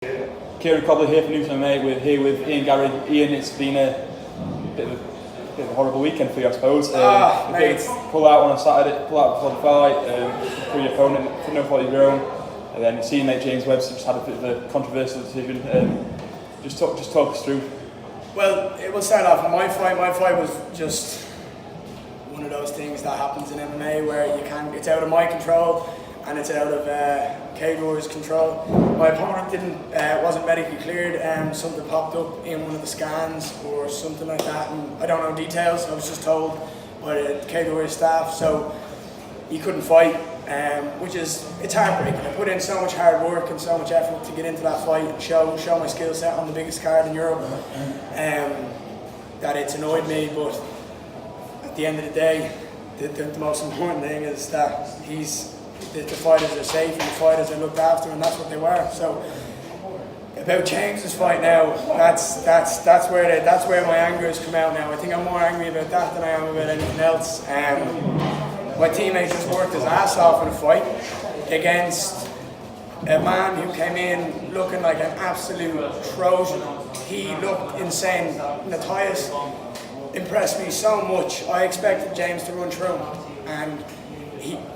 Kieran Cobley here from Newsome, mate. We're here with Ian Garry. Ian, it's been a bit of a horrible weekend for you, I suppose. Pull out on a Saturday, pull out before the fight, through your opponent, for no fault of your own, and then your teammate James Webster just had a bit of a controversial decision. Just talk us through. Well, it will start off. My fight was just one of those things that happens in MMA where it's out of my control and it's out of cage warrior's control. My opponent wasn't medically cleared, and something popped up in one of the scans or something like that, and I don't know details. I was just told by the cage warrior staff, so he couldn't fight, it's heartbreaking. I put in so much hard work and so much effort to get into that fight and show my skill set on the biggest card in Europe, that it's annoyed me, but at the end of the day, the most important thing is that the fighters are safe and the fighters are looked after, and that's what they were. So about James's fight now, that's where my anger has come out now. I think I'm more angry about that than I am about anything else. My teammate just worked his ass off in a fight against a man who came in looking like an absolute Trojan. He looked insane. Matthias impressed me so much. I expected James to run through him, and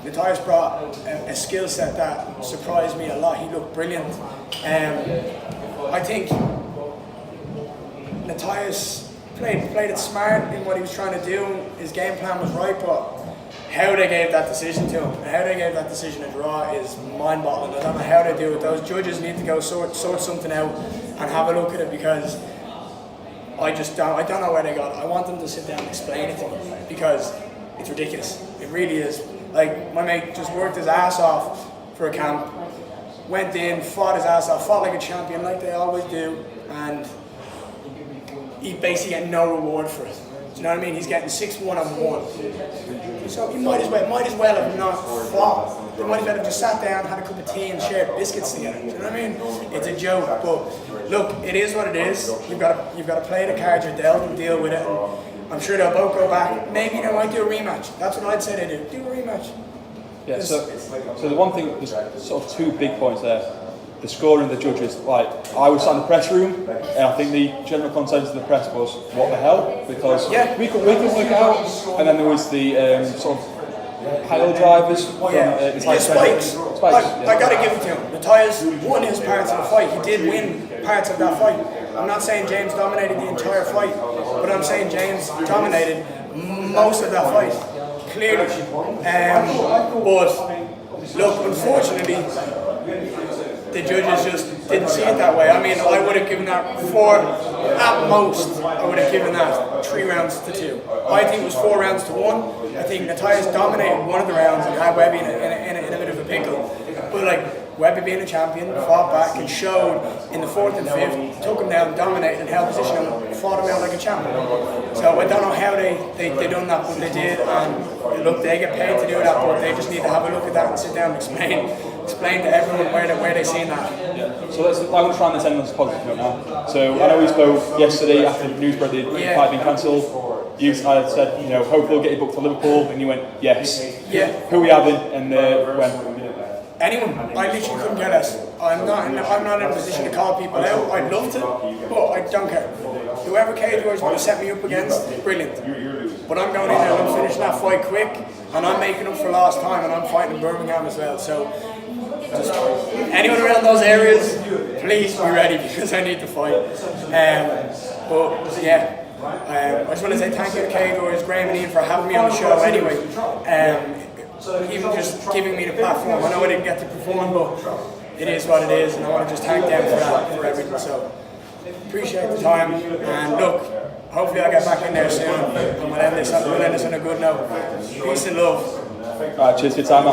Matthias brought a skill set that surprised me a lot. He looked brilliant. I think Matthias played it smart in what he was trying to do. His game plan was right, but how they gave that decision to him, how they gave that decision a draw is mind-boggling. I don't know how they do it. Those judges need to go sort something out and have a look at it, because I don't know where they got it. I want them to sit down and explain it to me, because it's ridiculous. It really is. Like, my mate just worked his ass off for a camp, went in, fought his ass off, fought like a champion, like they always do, and he basically get no reward for it. Do you know what I mean? He's getting 6-1 on 1. So he might as well have not fought. They might as well have just sat down, had a cup of tea and shared biscuits together. Do you know what I mean? It's a joke, but look, it is what it is. You've got to play the cards you're dealt and deal with it. And I'm sure they'll both go back. Maybe they might do a rematch. That's what I'd say they do. Do a rematch. Yeah. So the one thing, there's sort of two big points there. The scoring of the judges. Like, I was sat in the press room, and I think the general consensus of the press was, "What the hell?" Because we couldn't work it out. And then there was the sort of pile drivers. Spikes. I got to give it to him. Matthias won his parts of the fight. He did win parts of that fight. I'm not saying James dominated the entire fight, but I'm saying James dominated most of that fight, clearly. But look, unfortunately, the judges just didn't see it that way. I mean, I would have given that at most, I would have given that 3 rounds to 2. I think it was 4 rounds to 1. I think Matthias dominated one of the rounds and had Webby in a bit of a pickle. But like, Webby being a champion, fought back and showed in the 4th and 5th, took him down, dominated and held position and fought him out like a champion. So I don't know how they done that, but they did, and look, they get paid to do that, but they just need to have a look at that and sit down and explain to everyone where they're seeing that. Yeah. So I want to try and end on this positive note now. So I know we spoke yesterday after the news broke the fight being cancelled. I said, hopefully we'll get you booked to Liverpool, and you went, yes. Yeah. Who are we having, and when? Anyone. I literally couldn't care less. I'm not in a position to call people out. I'd love to, but I don't care. Whoever cage warriors want to set me up against, brilliant. But I'm going in there and I'm finishing that fight quick, and I'm making up for lost time, and I'm fighting in Birmingham as well. So just anyone around those areas, please be ready, because I need to fight. But yeah. I just want to say thank you to Cage Warriors, Graham and Ian, for having me on the show anyway. Even just giving me the platform. I know I didn't get to perform, but it is what it is, and I want to just thank them for that, for everything. So appreciate the time, and look, hopefully I'll get back in there soon, and we'll end this on a good note. Peace and love. Alright, cheers for your time, man.